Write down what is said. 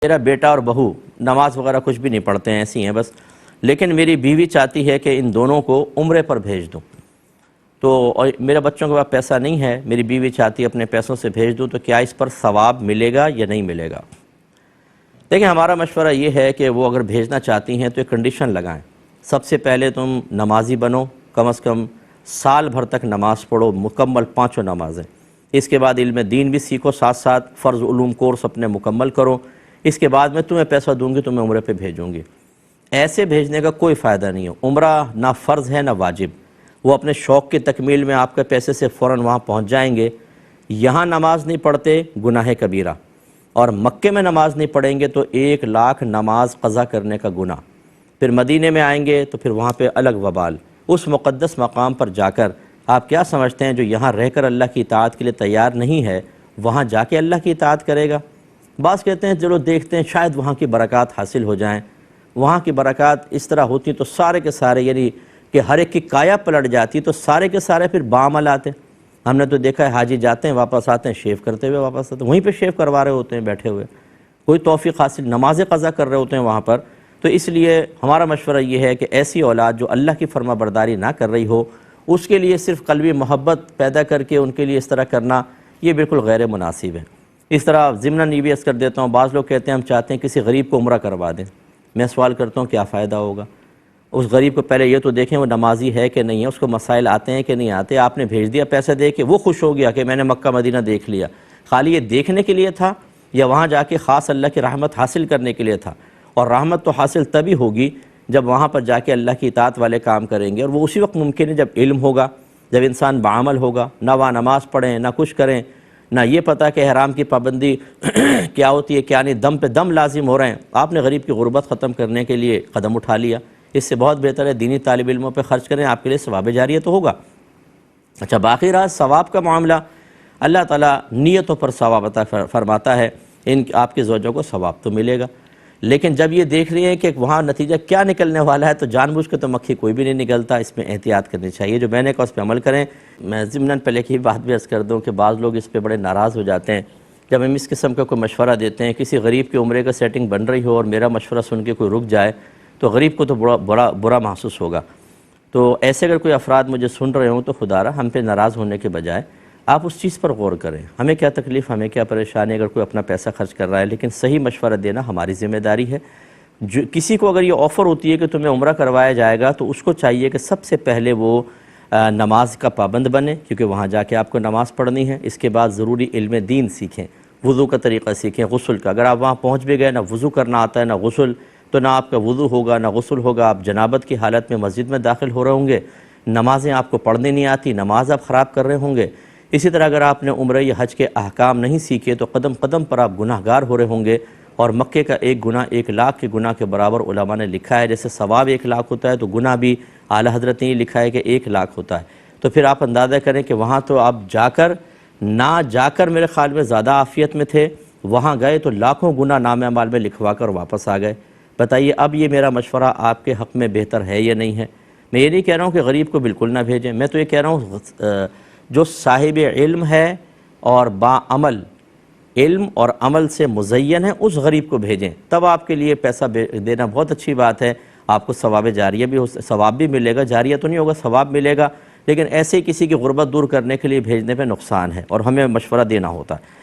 میرا بیٹا اور بہو نماز وغیرہ کچھ بھی نہیں پڑھتے ہیں، ایسی ہیں بس، لیکن میری بیوی چاہتی ہے کہ ان دونوں کو عمرے پر بھیج دوں، تو اور میرے بچوں کے پاس پیسہ نہیں ہے، میری بیوی چاہتی ہے اپنے پیسوں سے بھیج دوں، تو کیا اس پر ثواب ملے گا یا نہیں ملے گا؟ دیکھیں، ہمارا مشورہ یہ ہے کہ وہ اگر بھیجنا چاہتی ہیں تو ایک کنڈیشن لگائیں۔ سب سے پہلے تم نمازی بنو، کم از کم سال بھر تک نماز پڑھو، مکمل 5 نمازیں۔ اس کے بعد علم دین بھی سیکھو، ساتھ ساتھ فرض علوم کورس اپنے مکمل کرو۔ اس کے بعد میں تمہیں پیسہ دوں گی، تمہیں عمرے پہ بھیجوں گی۔ ایسے بھیجنے کا کوئی فائدہ نہیں ہے، عمرہ نہ فرض ہے نہ واجب، وہ اپنے شوق کی تکمیل میں آپ کے پیسے سے فوراً وہاں پہنچ جائیں گے۔ یہاں نماز نہیں پڑھتے، گناہ کبیرہ، اور مکے میں نماز نہیں پڑھیں گے تو 1,00,000 نماز قضا کرنے کا گناہ، پھر مدینے میں آئیں گے تو پھر وہاں پہ الگ وبال۔ اس مقدس مقام پر جا کر آپ کیا سمجھتے ہیں جو یہاں رہ کر اللہ کی اطاعت کے لیے تیار نہیں ہے، وہاں جا کے اللہ کی اطاعت کرے گا؟ بعض کہتے ہیں چلو دیکھتے ہیں شاید وہاں کی برکات حاصل ہو جائیں۔ وہاں کی برکات اس طرح ہوتی تو سارے کے سارے، یعنی کہ ہر ایک کی کایا پلٹ جاتی تو سارے کے سارے پھر بعمل آتے۔ ہم نے تو دیکھا ہے حاجی جاتے ہیں واپس آتے ہیں شیو کرتے ہوئے واپس آتے ہیں، وہیں پہ شیو کروا رہے ہوتے ہیں بیٹھے ہوئے، کوئی توفیق حاصل، نماز قضا کر رہے ہوتے ہیں وہاں پر۔ تو اس لیے ہمارا مشورہ یہ ہے کہ ایسی اولاد جو اللہ کی فرما برداری نہ کر رہی ہو، اس کے لیے صرف قلبی محبت پیدا کر کے ان کے لیے اس طرح کرنا یہ بالکل غیر مناسب ہے۔ اس طرح ضمناً یہ بھی عرض کر دیتا ہوں، بعض لوگ کہتے ہیں ہم چاہتے ہیں کسی غریب کو عمرہ کروا دیں۔ میں سوال کرتا ہوں کیا فائدہ ہوگا؟ اس غریب کو پہلے یہ تو دیکھیں وہ نمازی ہے کہ نہیں ہے، اس کو مسائل آتے ہیں کہ نہیں آتے۔ آپ نے بھیج دیا پیسے دے کے، وہ خوش ہو گیا کہ میں نے مکہ مدینہ دیکھ لیا، خالی یہ دیکھنے کے لیے تھا یا وہاں جا کے خاص اللہ کی رحمت حاصل کرنے کے لیے تھا؟ اور رحمت تو حاصل تبھی ہوگی جب وہاں پر جا کے اللہ کی اطاعت والے کام کریں گے، اور وہ اسی وقت ممکن ہے جب علم ہوگا، جب انسان بعمل ہوگا، نہ وہاں نماز پڑھیں نہ کچھ کریں، نہ یہ پتہ کہ احرام کی پابندی کیا ہوتی ہے کیا نہیں، دم پہ دم لازم ہو رہے ہیں۔ آپ نے غریب کی غربت ختم کرنے کے لیے قدم اٹھا لیا، اس سے بہت بہتر ہے دینی طالب علموں پہ خرچ کریں، آپ کے لیے ثواب جاریہ تو ہوگا۔ اچھا، باقی رہا ثواب کا معاملہ، اللہ تعالیٰ نیتوں پر ثواب عطا فرماتا ہے، آپ کے زوجوں کو ثواب تو ملے گا، لیکن جب یہ دیکھ رہی ہیں کہ وہاں نتیجہ کیا نکلنے والا ہے تو جان بوجھ کے تو مکھی کوئی بھی نہیں نکلتا، اس میں احتیاط کرنی چاہیے۔ جو میں نے کہا اس پہ عمل کریں۔ میں ضمناً پہلے کی بات بھی عرض کر دوں کہ بعض لوگ اس پہ بڑے ناراض ہو جاتے ہیں جب ہم اس قسم کا کوئی مشورہ دیتے ہیں، کسی غریب کے عمرے کا سیٹنگ بن رہی ہو اور میرا مشورہ سن کے کوئی رک جائے تو غریب کو تو برا محسوس ہوگا۔ تو ایسے اگر کوئی افراد مجھے سن رہے ہوں تو خدا را ہم پہ ناراض ہونے کے بجائے آپ اس چیز پر غور کریں، ہمیں کیا تکلیف، ہمیں کیا پریشانی اگر کوئی اپنا پیسہ خرچ کر رہا ہے، لیکن صحیح مشورہ دینا ہماری ذمہ داری ہے۔ کسی کو اگر یہ آفر ہوتی ہے کہ تمہیں عمرہ کروایا جائے گا تو اس کو چاہیے کہ سب سے پہلے وہ نماز کا پابند بنے، کیونکہ وہاں جا کے آپ کو نماز پڑھنی ہے۔ اس کے بعد ضروری علم دین سیکھیں، وضو کا طریقہ سیکھیں، غسل کا۔ اگر آپ وہاں پہنچ بھی گئے، نہ وضو کرنا آتا ہے نہ غسل، تو نہ آپ کا وضو ہوگا نہ غسل ہوگا، آپ جنابت کی حالت میں مسجد میں داخل ہو رہے ہوں گے، نمازیں آپ کو پڑھنے نہیں آتی، نماز آپ خراب کر رہے ہوں گے۔ اسی طرح اگر آپ نے عمرہ یا حج کے احکام نہیں سیکھے تو قدم قدم پر آپ گناہ گار ہو رہے ہوں گے، اور مکے کا ایک گناہ 1,00,000 کے گناہ کے برابر علماء نے لکھا ہے۔ جیسے ثواب 1,00,000 ہوتا ہے تو گناہ بھی اعلیٰ حضرت نے یہ لکھا ہے کہ 1,00,000 ہوتا ہے۔ تو پھر آپ اندازہ کریں کہ وہاں تو آپ جا کر میرے خیال میں زیادہ عافیت میں تھے، وہاں گئے تو لاکھوں گناہ نامہ اعمال میں لکھوا کر واپس آ گئے۔ بتائیے اب یہ میرا مشورہ آپ کے حق میں بہتر ہے یا نہیں ہے؟ میں یہ نہیں کہہ رہا ہوں کہ غریب کو بالکل نہ بھیجیں، میں تو یہ کہہ رہا ہوں جو صاحب علم ہے اور باعمل، علم اور عمل سے مزین ہے، اس غریب کو بھیجیں، تب آپ کے لیے پیسہ دینا بہت اچھی بات ہے، آپ کو ثواب جاریہ بھی ثواب بھی ملے گا، جاریہ تو نہیں ہوگا، ثواب ملے گا، لیکن ایسے ہی کسی کی غربت دور کرنے کے لیے بھیجنے پہ نقصان ہے اور ہمیں مشورہ دینا ہوتا ہے۔